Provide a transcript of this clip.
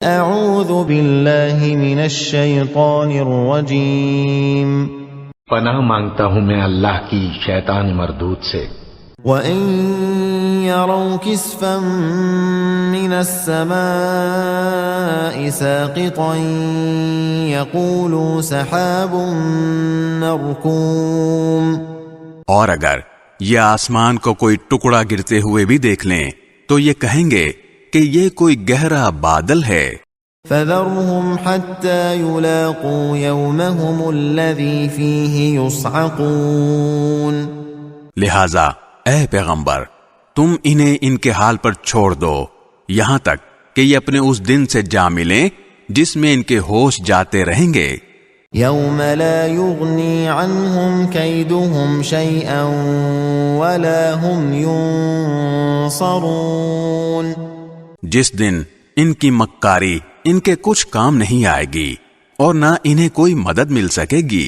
اعوذ باللہ من الشیطان الرجیم پناہ مانگتا ہوں میں اللہ کی شیطان مردود سے۔ وَإِن يَرَوْا كِسْفًا مِّنَ السَّمَاءِ سَاقِطًا يَقُولُوا سَحَابٌ مَّرْكُومٌ، اور اگر یہ آسمان کو کوئی ٹکڑا گرتے ہوئے بھی دیکھ لیں تو یہ کہیں گے کہ یہ کوئی گہرا بادل ہے۔ فَذَرْهُمْ حَتَّى يُلَاقُوا يَوْمَهُمُ الَّذِي فِيهِ يُصْعَقُونَ، لہذا اے پیغمبر تم انہیں ان کے حال پر چھوڑ دو یہاں تک کہ یہ اپنے اس دن سے جا ملیں جس میں ان کے ہوش جاتے رہیں گے۔ يَوْمَ لَا يُغْنِي عَنْهُمْ كَيْدُهُمْ شَيْئًا وَلَا هُمْ يُنصَرُونَ، جس دن ان کی مکاری ان کے کچھ کام نہیں آئے گی اور نہ انہیں کوئی مدد مل سکے گی۔